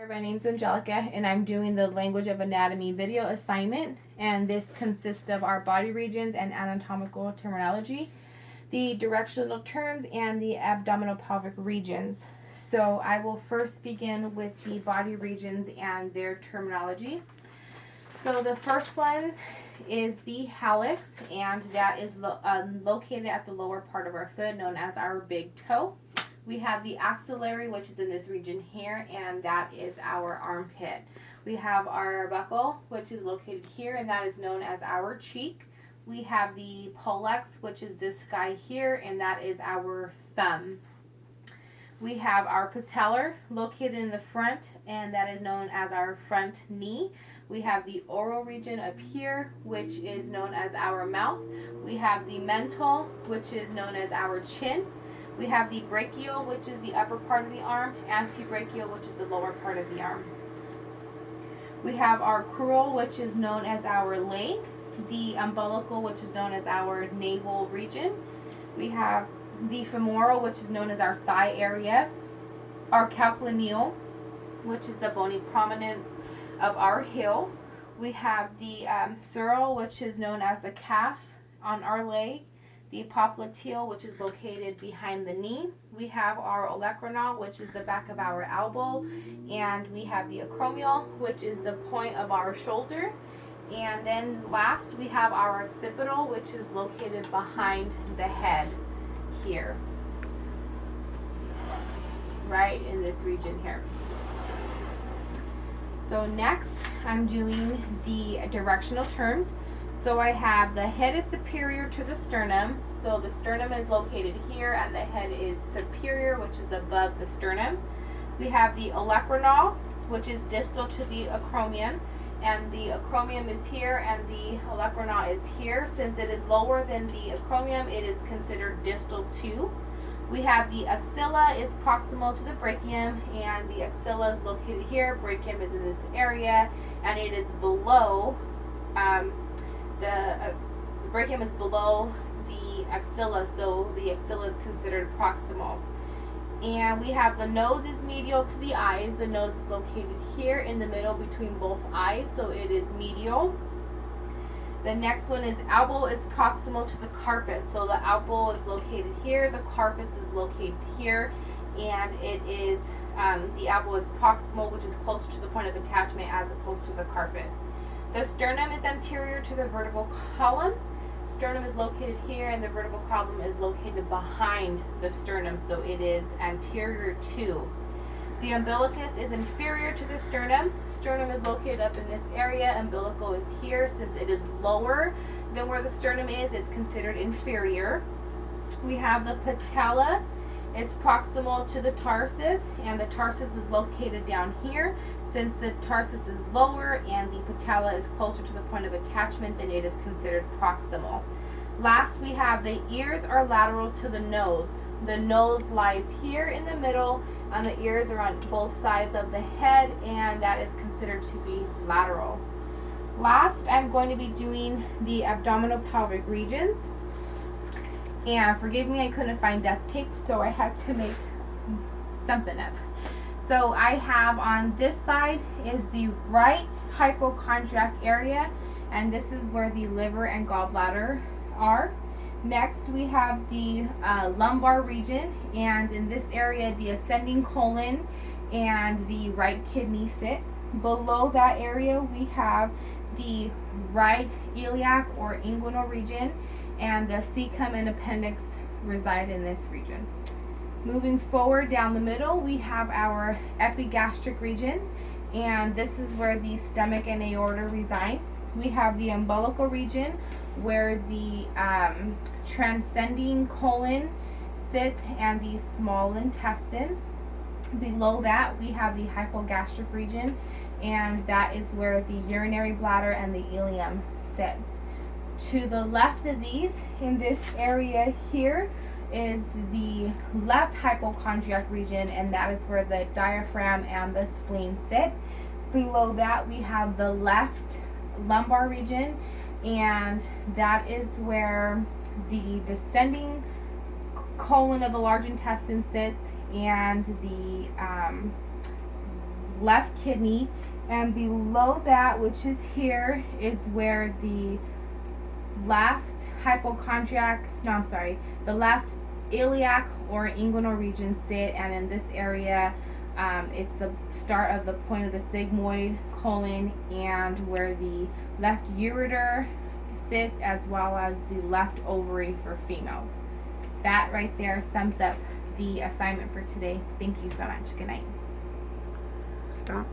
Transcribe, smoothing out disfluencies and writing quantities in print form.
My name's Angelica and I'm doing the Language of Anatomy video assignment, and this consists of our body regions and anatomical terminology, the directional terms, and the abdominal pelvic regions. So I will first begin with the body regions and their terminology. So the first one is the hallux, and that is located at the lower part of our foot, known as our big toe. We have the axillary, which is in this region here, and that is our armpit. We have our buccal, which is located here, and that is known as our cheek. We have the pollex, which is this guy here, and that is our thumb. We have our patellar located in the front, and that is known as our front knee. We have the oral region up here, which is known as our mouth. We have the mental, which is known as our chin. We have the brachial, which is the upper part of the arm, antebrachial, which is the lower part of the arm. We have our crural, which is known as our leg, the umbilical, which is known as our navel region. We have the femoral, which is known as our thigh area, our calcaneal, which is the bony prominence of our heel. We have the sural, which is known as the calf on our leg, the popliteal, which is located behind the knee. We have our olecranon, which is the back of our elbow, and we have the acromial, which is the point of our shoulder. And then last, we have our occipital, which is located behind the head here, right in this region here. So next, I'm doing the directional terms. So I have the head is superior to the sternum. So the sternum is located here and the head is superior, which is above the sternum. We have the olecranon, which is distal to the acromion, and the acromion is here and the olecranon is here. Since it is lower than the acromion, it is considered distal to. We have the axilla is proximal to the brachium, and the axilla is located here. Brachium is in this area, and it is below the brachium is below the axilla, so the axilla is considered proximal. And we have the nose is medial to the eyes. The nose is located here in the middle between both eyes, so it is medial. The next one is elbow is proximal to the carpus. So the elbow is located here, the carpus is located here, and it is the elbow is proximal, which is closer to the point of attachment as opposed to the carpus. The sternum is anterior to the vertebral column. Sternum is located here, and the vertebral column is located behind the sternum, so it is anterior to. The umbilicus is inferior to the sternum. Sternum is located up in this area. Umbilical is here. Since it is lower than where the sternum is, it's considered inferior. We have the patella. It's proximal to the tarsus, and the tarsus is located down here. Since the tarsus is lower and the patella is closer to the point of attachment, then it is considered proximal. Last, we have the ears are lateral to the nose. The nose lies here in the middle, and the ears are on both sides of the head, and that is considered to be lateral. Last, I'm going to be doing the abdominal pelvic regions. And forgive me, I couldn't find duct tape, so I had to make something up. So I have on this side is the right hypochondriac area, and this is where the liver and gallbladder are. Next, we have the lumbar region, and in this area, the ascending colon and the right kidney sit. Below that area, we have the right iliac or inguinal region, and the cecum and appendix reside in this region. Moving forward down the middle, we have our epigastric region, and this is where the stomach and aorta reside. We have the umbilical region, where the transcending colon sits and the small intestine. Below that, we have the hypogastric region, and that is where the urinary bladder and the ileum sit. To the left of these, in this area here, is the left hypochondriac region, and that is where the diaphragm and the spleen sit. Below that, we have the left lumbar region, and that is where the descending colon of the large intestine sits, and left kidney, and below that, which is here, is where the left the left iliac or inguinal region sit, and in this area, it's the start of the point of the sigmoid colon and where the left ureter sits, as well as the left ovary for females. That right there sums up the assignment for today. Thank you so much. Good night. Stop.